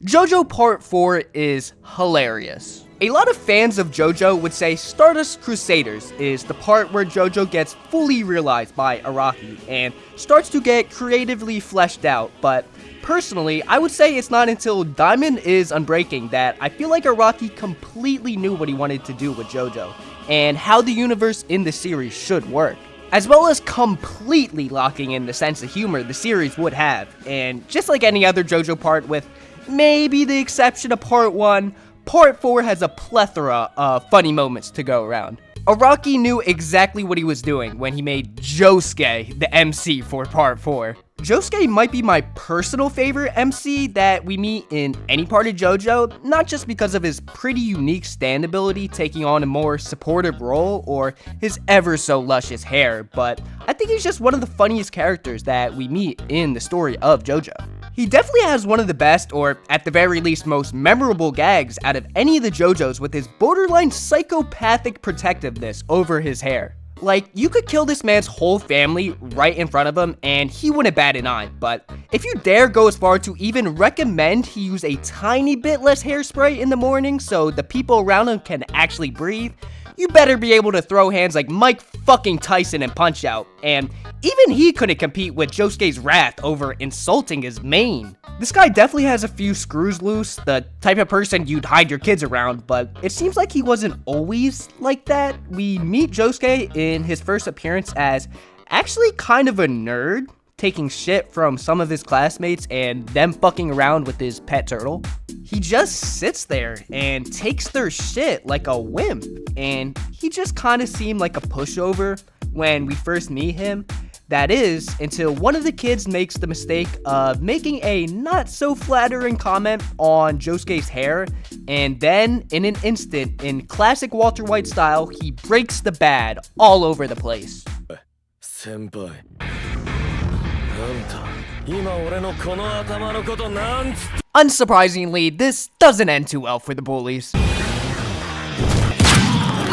Jojo Part 4 is hilarious. A lot of fans of Jojo would say Stardust Crusaders is the part where Jojo gets fully realized by Araki and starts to get creatively fleshed out, but personally, I would say it's not until Diamond is Unbreaking that I feel like Araki completely knew what he wanted to do with Jojo and how the universe in the series should work, as well as completely locking in the sense of humor the series would have. And just like any other Jojo part, with maybe the exception of Part 1, Part 4 has a plethora of funny moments to go around. Araki knew exactly what he was doing when he made Josuke the MC for Part 4. Josuke might be my personal favorite MC that we meet in any part of JoJo, not just because of his pretty unique stand ability taking on a more supportive role or his ever so luscious hair, but I think he's just one of the funniest characters that we meet in the story of JoJo. He definitely has one of the best, or at the very least most memorable gags out of any of the JoJos with his borderline psychopathic protectiveness over his hair. Like, you could kill this man's whole family right in front of him and he wouldn't bat an eye, but if you dare go as far to even recommend he use a tiny bit less hairspray in the morning so the people around him can actually breathe, you better be able to throw hands like Mike fucking Tyson and Punch Out, and even he couldn't compete with Josuke's wrath over insulting his mane. This guy definitely has a few screws loose, the type of person you'd hide your kids around, but it seems like he wasn't always like that. We meet Josuke in his first appearance as actually kind of a nerd, taking shit from some of his classmates and them fucking around with his pet turtle. He just sits there and takes their shit like a wimp, and he just kind of seemed like a pushover when we first meet him. That is, until one of the kids makes the mistake of making a not so flattering comment on Josuke's hair, and then in an instant, in classic Walter White style, he breaks the bad all over the place. Senpai. Unsurprisingly, this doesn't end too well for the bullies.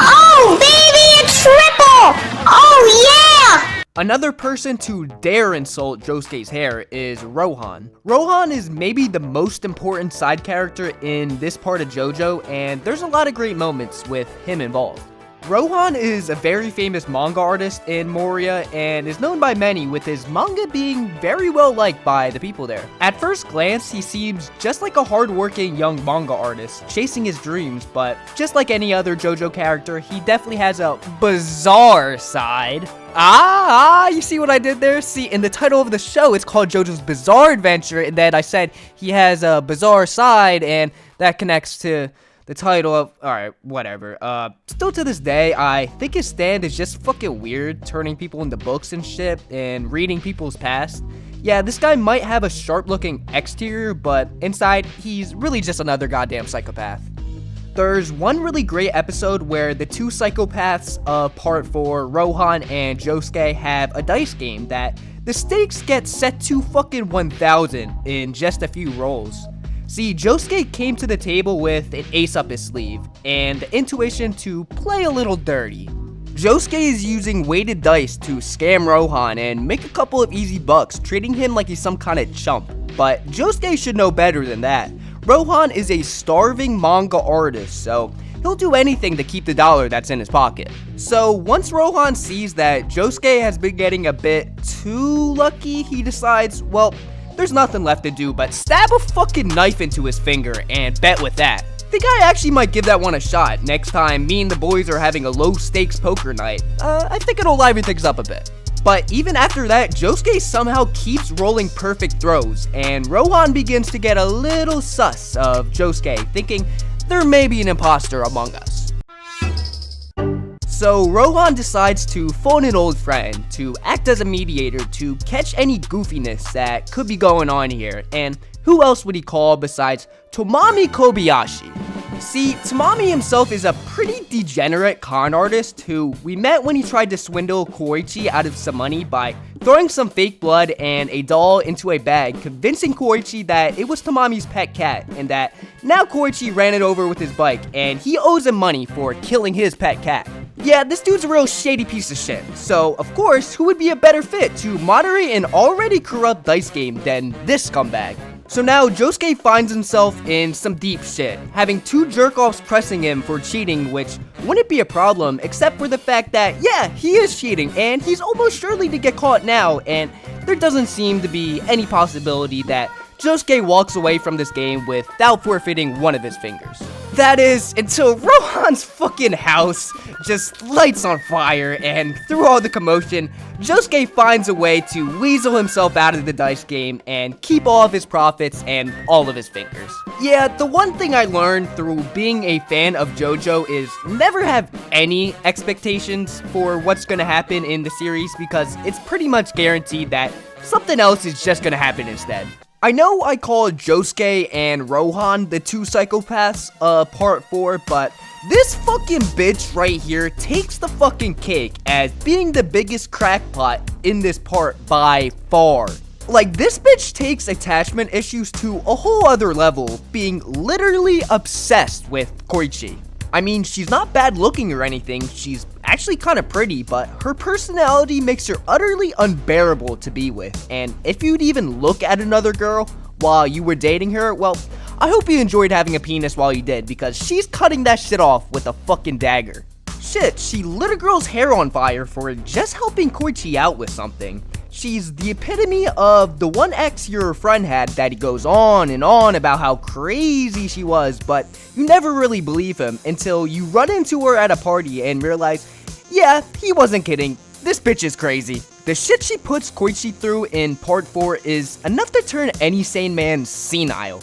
Oh, baby, a triple! Oh, yeah! Another person to dare insult Josuke's hair is Rohan. Rohan is maybe the most important side character in this part of JoJo, and there's a lot of great moments with him involved. Rohan is a very famous manga artist in Moria and is known by many, with his manga being very well liked by the people there. At first glance, he seems just like a hardworking young manga artist chasing his dreams, but just like any other JoJo character, he definitely has a bizarre side. You see what I did there? See, in the title of the show, it's called JoJo's Bizarre Adventure, and then I said he has a bizarre side, and that connects to the title of, alright, whatever. Still to this day, I think his stand is just fucking weird, turning people into books and shit, and reading people's past. Yeah, this guy might have a sharp-looking exterior, but inside, he's really just another goddamn psychopath. There's one really great episode where the two psychopaths of Part 4, Rohan and Josuke, have a dice game that the stakes get set to fucking 1,000 in just a few rolls. See, Josuke came to the table with an ace up his sleeve, and the intuition to play a little dirty. Josuke is using weighted dice to scam Rohan and make a couple of easy bucks, treating him like he's some kind of chump. But Josuke should know better than that. Rohan is a starving manga artist, so he'll do anything to keep the dollar that's in his pocket. So once Rohan sees that Josuke has been getting a bit too lucky, he decides, well, there's nothing left to do but stab a fucking knife into his finger and bet with that. Think I actually might give that one a shot next time me and the boys are having a low stakes poker night. I think it'll liven things up a bit. But even after that, Josuke somehow keeps rolling perfect throws, and Rohan begins to get a little sus of Josuke, thinking there may be an imposter among us. So Rohan decides to phone an old friend to act as a mediator to catch any goofiness that could be going on here, and who else would he call besides Tomomi Kobayashi? See, Tomomi himself is a pretty degenerate con artist who we met when he tried to swindle Koichi out of some money by throwing some fake blood and a doll into a bag, convincing Koichi that it was Tomomi's pet cat, and that now Koichi ran it over with his bike, and he owes him money for killing his pet cat. Yeah, this dude's a real shady piece of shit, so of course, who would be a better fit to moderate an already corrupt dice game than this scumbag? So now Josuke finds himself in some deep shit, having 2 jerk-offs pressing him for cheating, which wouldn't be a problem except for the fact that, yeah, he is cheating and he's almost surely to get caught now, and there doesn't seem to be any possibility that Josuke walks away from this game without forfeiting one of his fingers. That is, until Rohan's fucking house just lights on fire, and through all the commotion, Josuke finds a way to weasel himself out of the dice game and keep all of his profits and all of his fingers. Yeah, the one thing I learned through being a fan of Jojo is never have any expectations for what's gonna happen in the series, because it's pretty much guaranteed that something else is just gonna happen instead. I know I call Josuke and Rohan the 2 psychopaths, part 4, but this fucking bitch right here takes the fucking cake as being the biggest crackpot in this part by far. Like, this bitch takes attachment issues to a whole other level, being literally obsessed with Koichi. I mean, she's not bad looking or anything, she's actually kind of pretty, but her personality makes her utterly unbearable to be with, and if you'd even look at another girl while you were dating her, well, I hope you enjoyed having a penis while you did, because she's cutting that shit off with a fucking dagger. Shit, she lit a girl's hair on fire for just helping Koichi out with something. She's the epitome of the one ex your friend had that he goes on and on about how crazy she was, but you never really believe him until you run into her at a party and realize, yeah, he wasn't kidding, this bitch is crazy. The shit she puts Koichi through in part 4 is enough to turn any sane man senile.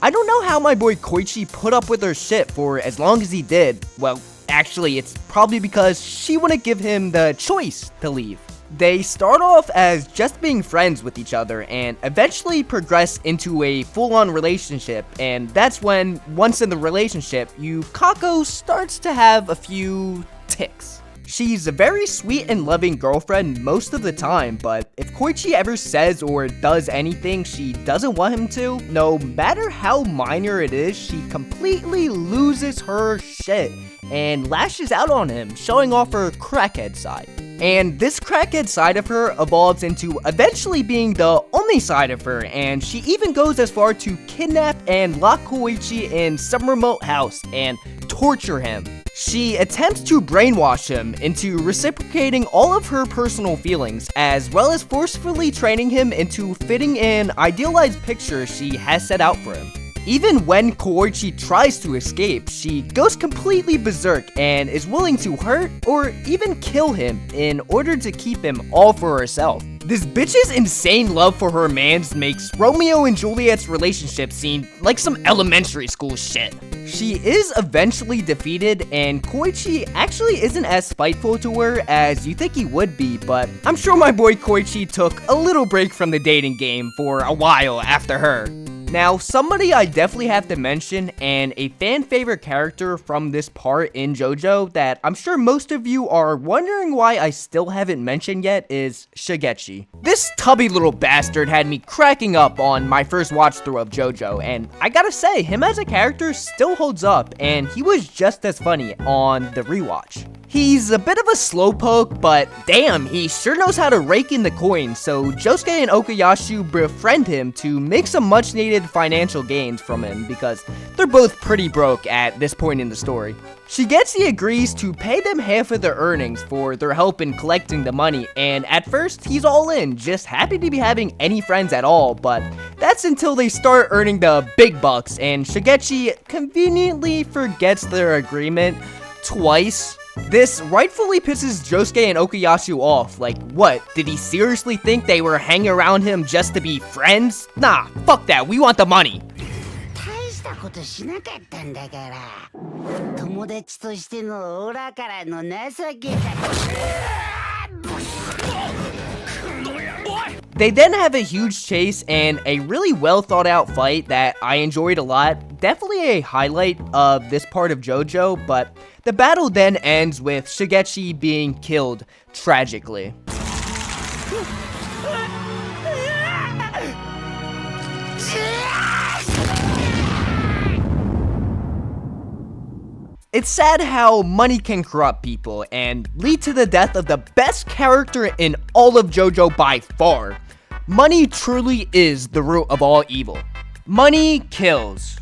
I don't know how my boy Koichi put up with her shit for as long as he did. Well, actually, it's probably because she wouldn't give him the choice to leave. They start off as just being friends with each other and eventually progress into a full-on relationship, and that's when, once in the relationship, Yukako starts to have a few tics. She's a very sweet and loving girlfriend most of the time, but if Koichi ever says or does anything she doesn't want him to, no matter how minor it is, she completely loses her shit and lashes out on him, showing off her crackhead side. And this crackhead side of her evolves into eventually being the only side of her, and she even goes as far to kidnap and lock Koichi in some remote house and torture him. She attempts to brainwash him into reciprocating all of her personal feelings, as well as forcefully training him into fitting in idealized pictures she has set out for him. Even when Koichi tries to escape, she goes completely berserk and is willing to hurt or even kill him in order to keep him all for herself. This bitch's insane love for her mans makes Romeo and Juliet's relationship seem like some elementary school shit. She is eventually defeated, and Koichi actually isn't as spiteful to her as you think he would be, but I'm sure my boy Koichi took a little break from the dating game for a while after her. Now, somebody I definitely have to mention, and a fan favorite character from this part in JoJo that I'm sure most of you are wondering why I still haven't mentioned yet, is Shigechi. This tubby little bastard had me cracking up on my first watch through of JoJo, and I gotta say, him as a character still holds up, and he was just as funny on the rewatch. He's a bit of a slowpoke, but damn, he sure knows how to rake in the coin, so Josuke and Okayasu befriend him to make some much needed financial gains from him because they're both pretty broke at this point in the story. Shigetsu agrees to pay them half of their earnings for their help in collecting the money, and at first he's all in, just happy to be having any friends at all, but that's until they start earning the big bucks and Shigetsu conveniently forgets their agreement twice. This rightfully pisses Josuke and Okayasu off. Like, what? Did he seriously think they were hanging around him just to be friends? Nah, fuck that, we want the money. 大したことしなかったんだから。友達としてのオラからの情けだ。They then have a huge chase and a really well thought out fight that I enjoyed a lot. Definitely a highlight of this part of JoJo, but the battle then ends with Shigechi being killed tragically. It's sad how money can corrupt people and lead to the death of the best character in all of JoJo by far. Money truly is the root of all evil. Money kills.